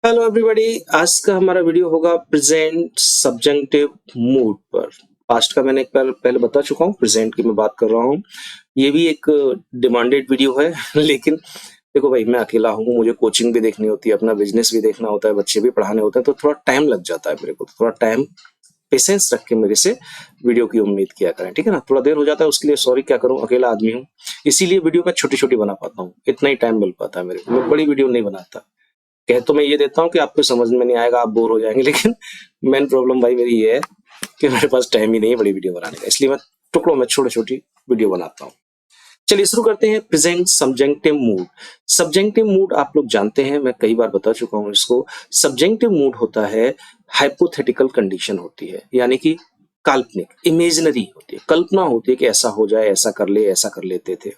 Hello everybody. आज का हमारा वीडियो होगा प्रेजेंट सब्जेक्टिव मूड पर। पास्ट का मैंने एक बार पहले बता चुका हूँ, प्रेजेंट की मैं बात कर रहा हूँ। ये भी एक डिमांडेड वीडियो है लेकिन देखो भाई, मैं अकेला हूँ, मुझे कोचिंग भी देखनी होती है, अपना बिजनेस भी देखना होता है, बच्चे भी पढ़ाने होते हैं, तो थोड़ा टाइम लग जाता है मेरे को। तो थोड़ा टाइम पेशेंस रख के मेरे से वीडियो की उम्मीद किया करें, ठीक है ना। थोड़ा देर हो जाता है उसके लिए सॉरी, क्या करूँ, अकेला आदमी हूँ, इसीलिए वीडियो मैं छोटी छोटी बना पाता हूूँ, इतना ही टाइम मिल पाता है मेरे को। मैं बड़ी वीडियो नहीं बनाता। कह तो मैं ये देता हूँ कि आपको समझ में नहीं आएगा, आप बोर हो जाएंगे, लेकिन मेन प्रॉब्लम भाई मेरी ये है कि मेरे पास टाइम ही नहीं है बड़ी वीडियो बनाने का, इसलिए मैं टुकड़ों में छोटी छोटी वीडियो बनाता हूँ। चलिए शुरू करते हैं। Present subjunctive mood. Subjective mood आप लोग जानते हैं, मैं कई बार बता चुका हूँ इसको। सब्जेक्टिव मूड होता है हाइपोथेटिकल कंडीशन होती है, यानी कि काल्पनिक, इमेजिनरी होती है, कल्पना होती है कि ऐसा हो जाए, ऐसा कर ले, ऐसा कर लेते थे।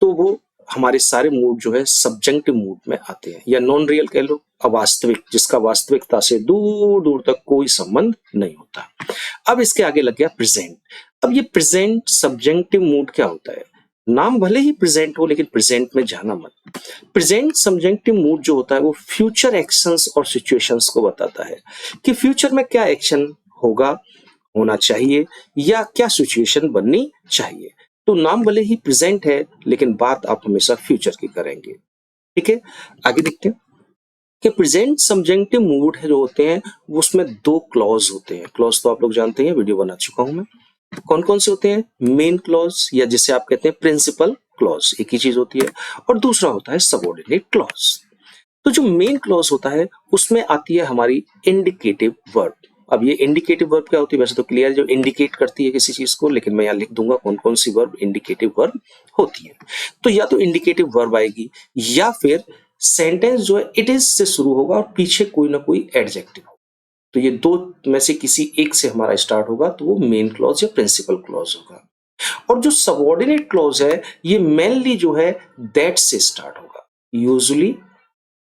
तो वो हमारे सारे मूड जो है सब्जेक्टिव मूड में आते हैं, या नॉन रियल कह लो, अवास्तविक, जिसका वास्तविकता से दूर दूर तक कोई संबंध नहीं होता। अब इसके आगे लग गया प्रेजेंट। अब ये प्रेजेंट सब्जेक्टिव मूड क्या होता है? नाम भले ही प्रेजेंट हो, लेकिन प्रेजेंट में जाना मत। प्रेजेंट सब्जेक्टिव मूड जो होता है वो फ्यूचर एक्शंस और सिचुएशंस को बताता है कि फ्यूचर में क्या एक्शन होगा, होना चाहिए, या क्या सिचुएशन बननी चाहिए। तो नाम भले ही प्रेजेंट है, लेकिन बात आप हमेशा फ्यूचर की करेंगे, ठीक है। आगे देखते हैं कि प्रेजेंट सब्जेक्टिव मूड है जो होते हैं, उसमें दो क्लॉज होते हैं। क्लॉज तो आप लोग जानते हैं, वीडियो बना चुका हूं मैं। कौन कौन से होते हैं? मेन क्लॉज, या जिसे आप कहते हैं प्रिंसिपल क्लॉज, एक ही चीज होती है। और दूसरा होता है सबऑर्डिनेट क्लॉज। तो जो मेन क्लॉज होता है उसमें आती है हमारी इंडिकेटिव वर्ब। अब ये इंडिकेटिव वर्ब क्या होती है? वैसे तो क्लियर, जो इंडिकेट करती है किसी चीज को, लेकिन मैं यहाँ लिख दूंगा कौन कौन सी वर्ब इंडिकेटिव वर्ब होती है। तो या तो इंडिकेटिव वर्ब आएगी, या फिर सेंटेंस जो है इट इज से शुरू होगा और पीछे कोई ना कोई एडजेक्टिव होगा। तो ये दो में से किसी एक से हमारा स्टार्ट होगा, तो वो मेन क्लॉज या प्रिंसिपल क्लॉज होगा। और जो सबऑर्डिनेट क्लॉज है, ये मेनली जो है दैट से स्टार्ट होगा, यूजुअली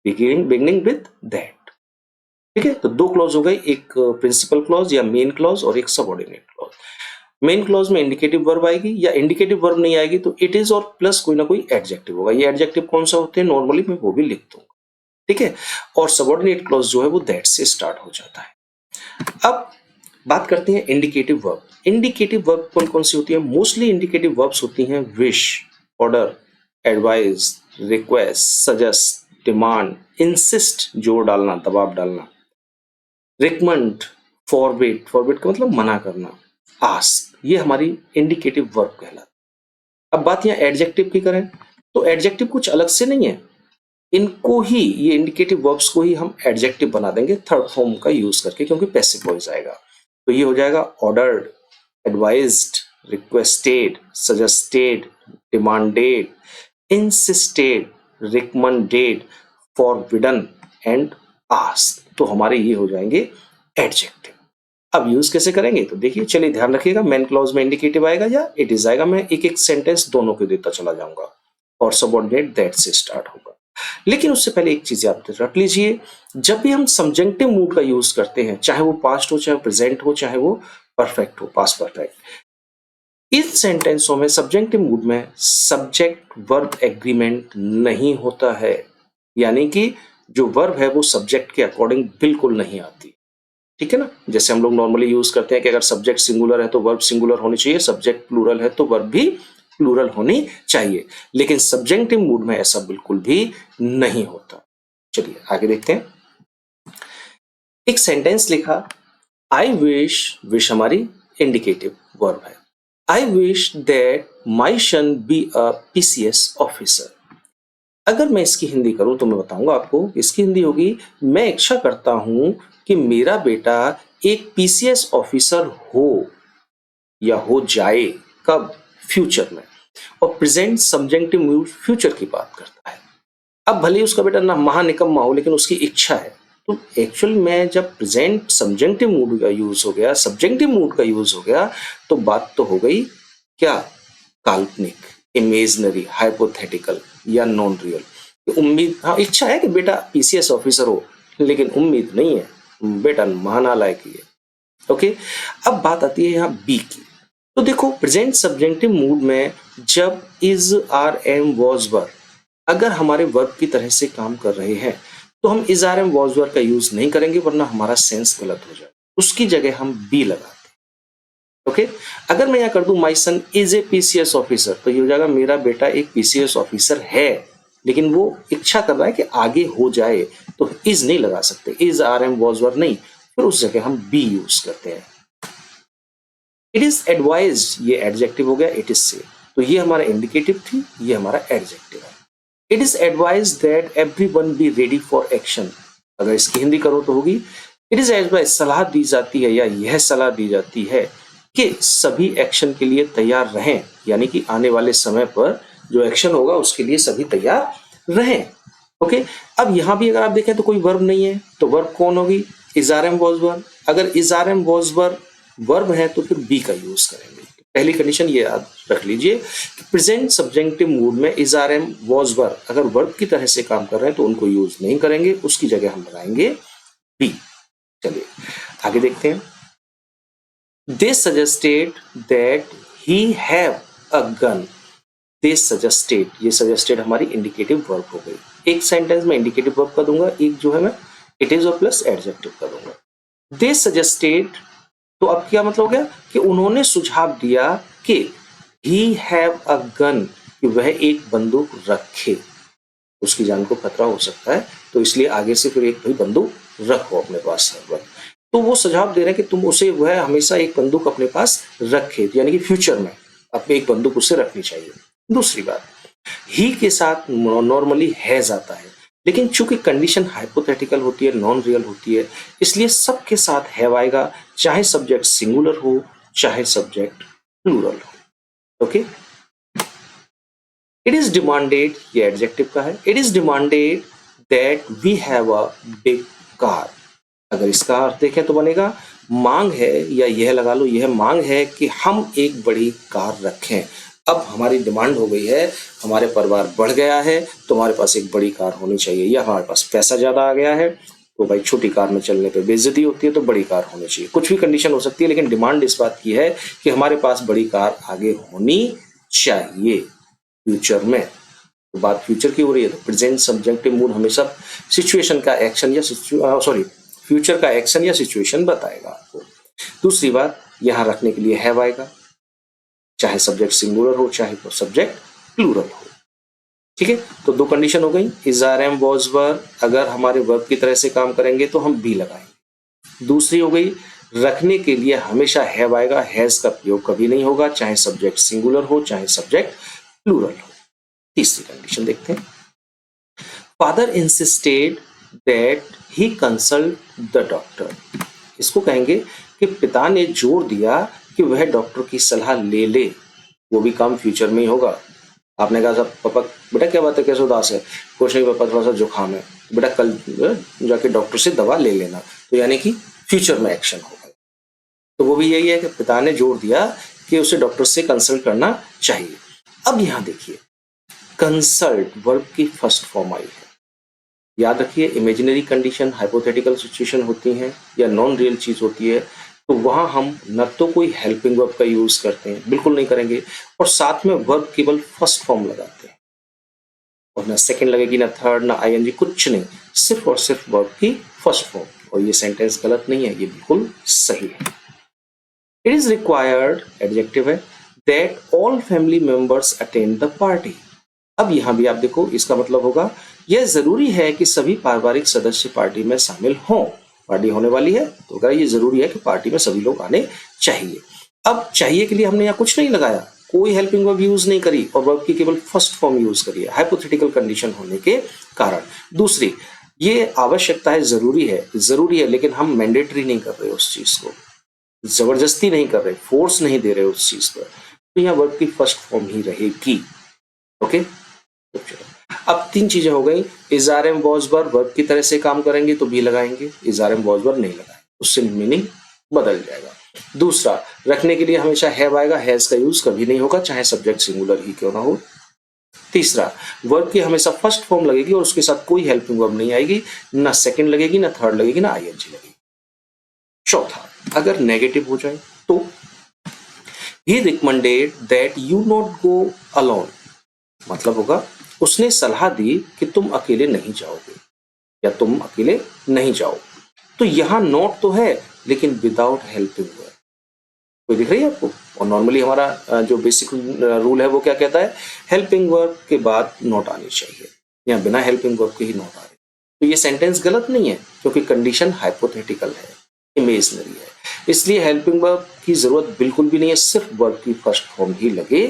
बिगिनिंग विद दैट, ठीक है। तो दो क्लॉज हो गए, एक प्रिंसिपल क्लॉज या मेन क्लॉज और एक सबऑर्डिनेट क्लॉज। मेन क्लॉज में इंडिकेटिव वर्ब आएगी, या इंडिकेटिव वर्ब नहीं आएगी तो इट इज और प्लस कोई ना कोई एडजेक्टिव होगा। ये एडजेक्टिव कौन सा होते हैं नॉर्मली मैं वो भी लिख दूंगा, ठीक है। और सबऑर्डिनेट क्लॉज जो है वो दैट से स्टार्ट हो जाता है। अब बात करते हैं इंडिकेटिव वर्ब। इंडिकेटिव वर्ब कौन कौन सी होती है? मोस्टली इंडिकेटिव वर्ब्स होती हैं wish, order, advice, request, suggest, demand, insist, जोर डालना, दबाव डालना, रिकमेंड, फॉरबिड, फॉरबिड का मतलब मना करना, आस्क, ये हमारी इंडिकेटिव वर्ब कहलाती है। अब बात यहाँ एडजेक्टिव की करें तो एडजेक्टिव कुछ अलग से नहीं है, इनको ही, ये इंडिकेटिव वर्ब्स को ही हम एडजेक्टिव बना देंगे थर्ड फॉर्म का यूज करके, क्योंकि पैसिव वॉइस आएगा। तो ये हो जाएगा ordered, advised, requested, suggested, demanded, insisted, recommended, forbidden and ask. तो हमारे ये हो जाएंगे एडजेक्टिव। अब यूज कैसे करेंगे तो देखिए, चलिए ध्यान रखिएगा, मेन क्लॉज में इंडिकेटिव आएगा या इट इज आएगा, मैं एक एक सेंटेंस दोनों को देता चला जाऊंगा, और सबऑर्डिनेट दैट से स्टार्ट होगा। लेकिन उससे पहले एक चीज याद रख लीजिए, जब भी हम सब्जेक्टिव मूड का यूज करते हैं, चाहे वो पास्ट हो, चाहे प्रेजेंट हो, चाहे वो परफेक्ट हो, पास्ट परफेक्ट, इन सेंटेंसों में सब्जेक्टिव मूड में सब्जेक्ट वर्ब एग्रीमेंट नहीं होता है, यानी कि जो वर्ब है वो सब्जेक्ट के अकॉर्डिंग बिल्कुल नहीं आती, ठीक है ना। जैसे हम लोग नॉर्मली यूज करते हैं कि अगर सब्जेक्ट सिंगुलर है तो वर्ब सिंगुलर होनी चाहिए, सब्जेक्ट प्लूरल है तो वर्ब भी प्लूरल होनी चाहिए, लेकिन सब्जेक्टिव मूड में ऐसा बिल्कुल भी नहीं होता। चलिए आगे देखते हैं। एक सेंटेंस लिखा, आई विश, विश हमारी इंडिकेटिव वर्ब है, I wish that my son be a PCS officer. अगर मैं इसकी हिंदी करूं तो मैं बताऊंगा आपको, इसकी हिंदी होगी, मैं इच्छा करता हूं कि मेरा बेटा एक पीसीएस ऑफिसर हो या हो जाए। कब? फ्यूचर में। और प्रेजेंट सब्जेक्टिव मूड फ्यूचर की बात करता है। अब भले ही उसका बेटा ना महानिकम्मा हो, लेकिन उसकी इच्छा है। तो एक्चुअल में जब प्रेजेंट सब्जेक्टिव मूड का यूज हो गया, सब्जेक्टिव मूड का यूज हो गया, तो बात तो हो गई क्या? काल्पनिक, इमेजिनरी, हाइपोथेटिकल या नॉन रियल। उम्मीद, हाँ इच्छा है कि बेटा पीसीएस ऑफिसर हो, लेकिन उम्मीद नहीं है, बेटा महानालायक ही है। ओके, अब बात आती है यहाँ बी की। तो देखो, प्रेजेंट सब्जेक्टिव मूड में जब is, are, am, was, were अगर हमारे वर्ब की तरह से काम कर रहे हैं, तो हम is are am was were का यूज नहीं करेंगे वरना हमारा सेंस गलत हो जाए, उसकी जगह हम बी लगाते हैं। ओके, अगर मैं यहाँ कर दूं माई सन इज ए पीसीएस ऑफिसर, तो ये हो जाएगा मेरा बेटा एक पीसीएस ऑफिसर है, लेकिन वो इच्छा कर रहा है कि आगे हो जाए, तो इज नहीं लगा सकते, is are am was were नहीं, फिर उस जगह हम बी यूज करते हैं। इट इज एडवाइज्ड, ये एडजेक्टिव हो गया, इट इज से, तो ये हमारा इंडिकेटिव थी, ये हमारा एडजेक्टिव है। It is advised that everyone be ready for action, अगर इसकी हिंदी करो तो होगी इट इज एडवाइज, सलाह दी जाती है या यह सलाह दी जाती है कि सभी एक्शन के लिए तैयार रहें, यानी कि आने वाले समय पर जो एक्शन होगा उसके लिए सभी तैयार रहें। ओके, अब यहां भी अगर आप देखें तो कोई वर्ब नहीं है, तो वर्ब कौन होगी, is are am was were. अगर is are am was were verb है तो फिर बी का यूज करेंगे। पहली कंडीशन ये याद रख लीजिए कि प्रेजेंट सब्जेक्टिव मूड में is are am was were अगर वर्ब की तरह से काम कर रहे हैं तो उनको यूज नहीं करेंगे, उसकी जगह हम लगाएंगे बी। चलिए आगे देखते हैं। दे suggested that he have a gun, they suggested, ये सजेस्टेड हमारी इंडिकेटिव वर्ब हो गई। एक सेंटेंस में इंडिकेटिव वर्ब का दूंगा, एक जो है मैं इट इज और प्लस एडजेक्टिव का दूंगा। दे सजेस्टेड, तो अब क्या मतलब हो गया कि उन्होंने सुझाव दिया कि ही हैव अ गन, कि वह एक बंदूक रखे, उसकी जान को खतरा हो सकता है, तो इसलिए आगे से फिर एक भाई बंदूक रखो अपने पास हर वक्त। तो वो सुझाव दे रहे हैं कि तुम उसे वह हमेशा एक बंदूक अपने पास रखे, यानी कि फ्यूचर में अब एक बंदूक उसे रखनी चाहिए। दूसरी बात, ही के साथ नॉर्मली हैज आता है, लेकिन चूंकि कंडीशन हाइपोथेटिकल होती है, नॉन रियल होती है, इसलिए सबके साथ हैव आएगा, चाहे सब्जेक्ट सिंगुलर हो चाहे सब्जेक्ट प्लूरल हो। ओके, इट इज डिमांडेड, ये एडजेक्टिव का है, it is demanded that we have a big car. अगर इसका अर्थ देखें तो बनेगा मांग है, या यह लगा लो, यह मांग है कि हम एक बड़ी कार रखें। अब हमारी डिमांड हो गई है, हमारे परिवार बढ़ गया है तो हमारे पास एक बड़ी कार होनी चाहिए, या हमारे पास पैसा ज्यादा आ गया है तो भाई छोटी कार में चलने पे बेइज्जती होती है तो बड़ी कार होनी चाहिए। कुछ भी कंडीशन हो सकती है, लेकिन डिमांड इस बात की है कि हमारे पास बड़ी कार आगे होनी चाहिए फ्यूचर में। तो बात फ्यूचर की हो रही है तो प्रेजेंट सब्जेक्टिव मूड हमेशा सिचुएशन का एक्शन या फ्यूचर का एक्शन या सिचुएशन बताएगा आपको। दूसरी बात, यहां रखने के लिए हैव आएगा, चाहे सब्जेक्ट सिंगुलर हो चाहे तो सब्जेक्ट प्लूरल हो। ठीक है, तो दो कंडीशन हो गई, is are am was were अगर हमारे वर्ब की तरह से काम करेंगे तो हम बी लगाएंगे। दूसरी हो गई, रखने के लिए हमेशा हैव आएगा, हैज का प्रयोग कभी नहीं होगा, चाहे सब्जेक्ट सिंगुलर हो चाहे सब्जेक्ट प्लूरल हो। तीसरी कंडीशन देखते हैं, father insisted that he consult the doctor. इसको कहेंगे कि पिता ने जोर दिया कि वह डॉक्टर की सलाह ले ले, वो भी काम फ्यूचर में ही होगा। आपने कहा साहब पापा बेटा क्या बात है, कैसे उदास है, कुछ नहीं पापा थोड़ा सा जुकाम है, बेटा कल जाके डॉक्टर से दवा ले लेना, तो यानी कि फ्यूचर में एक्शन होगा। तो वो भी यही है कि पिता ने जोर दिया कि उसे डॉक्टर से कंसल्ट करना चाहिए। अब यहां देखिए, कंसल्ट वर्ब की फर्स्ट फॉर्म आई है। याद रखिए, इमेजिनरी कंडीशन हाइपोथेटिकल सिचुएशन होती हैं या नॉन रियल चीज होती है, तो वहां हम न तो कोई हेल्पिंग वर्ब का यूज करते हैं, बिल्कुल नहीं करेंगे, और साथ में वर्ब केवल फर्स्ट फॉर्म लगाते हैं, और ना सेकंड लगेगी ना थर्ड ना आईएनजी, कुछ नहीं, सिर्फ और सिर्फ वर्ब की फर्स्ट फॉर्म। और ये सेंटेंस गलत नहीं है, ये बिल्कुल सही है। इट इज रिक्वायर्ड एडजेक्टिव है, that all family members attend the party. अब यहां भी आप देखो, इसका मतलब होगा यह जरूरी है कि सभी पारिवारिक सदस्य पार्टी में शामिल हों। पार्टी होने वाली है तो कह ये जरूरी है कि पार्टी में सभी लोग आने चाहिए। अब चाहिए के लिए हमने यहाँ कुछ नहीं लगाया, कोई हेल्पिंग वर्ब यूज नहीं करी, और वर्ब की केवल फर्स्ट फॉर्म यूज करी है हाइपोथेटिकल कंडीशन होने के कारण। दूसरी, ये आवश्यकता है, जरूरी है, लेकिन हम मैंडेटरी नहीं कर रहे उस चीज को, जबरदस्ती नहीं कर रहे, फोर्स नहीं दे रहे उस चीज पर, तो यहाँ वर्ब की फर्स्ट फॉर्म ही रहेगी। ओके, अब तीन चीजें हो गई, is are am was were verb की तरह से काम करेंगे तो बी लगाएंगे, is are am was were नहीं लगाएंगे, उससे मीनिंग बदल जाएगा। दूसरा, रखने के लिए हमेशा हैव आएगा, हैज का यूज कभी नहीं होगा, चाहे सब्जेक्ट सिंगुलर ही क्यों ना हो। तीसरा, वर्ब की हमेशा फर्स्ट फॉर्म लगेगी और उसके साथ कोई हेल्पिंग वर्ब नहीं आएगी, ना सेकंड लगेगी ना थर्ड लगेगी ना आईएनजी लगेगी। चौथा, अगर नेगेटिव हो जाए तो ही recommended that you not go alone, मतलब होगा उसने सलाह दी कि तुम अकेले नहीं जाओगे। या तुम अकेले नहीं जाओ। तो यहाँ नॉट तो है लेकिन विदाउट हेल्पिंग वर्ब। कोई दिख रही है आपको? और नॉर्मली हमारा जो बेसिक रूल है वो क्या कहता है, हेल्पिंग वर्ब के बाद नॉट आनी चाहिए, या बिना हेल्पिंग वर्ब के ही नॉट आ रही। तो ये सेंटेंस गलत नहीं है क्योंकि कंडीशन हाइपोथेटिकल है, इमेजिनरी है, इसलिए हेल्पिंग वर्ब की जरूरत बिल्कुल भी नहीं है, सिर्फ वर्ब की फर्स्ट फॉर्म ही लगे।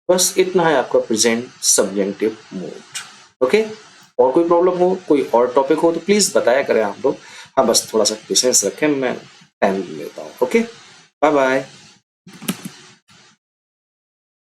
बस इतना है आपका प्रेजेंट सब्जेक्टिव मूड। ओके, और कोई प्रॉब्लम हो, कोई और टॉपिक हो तो प्लीज बताया करें आप लोग। हाँ, बस थोड़ा सा पेशेंस रखें, मैं टाइम लेता हूँ। Okay, bye bye.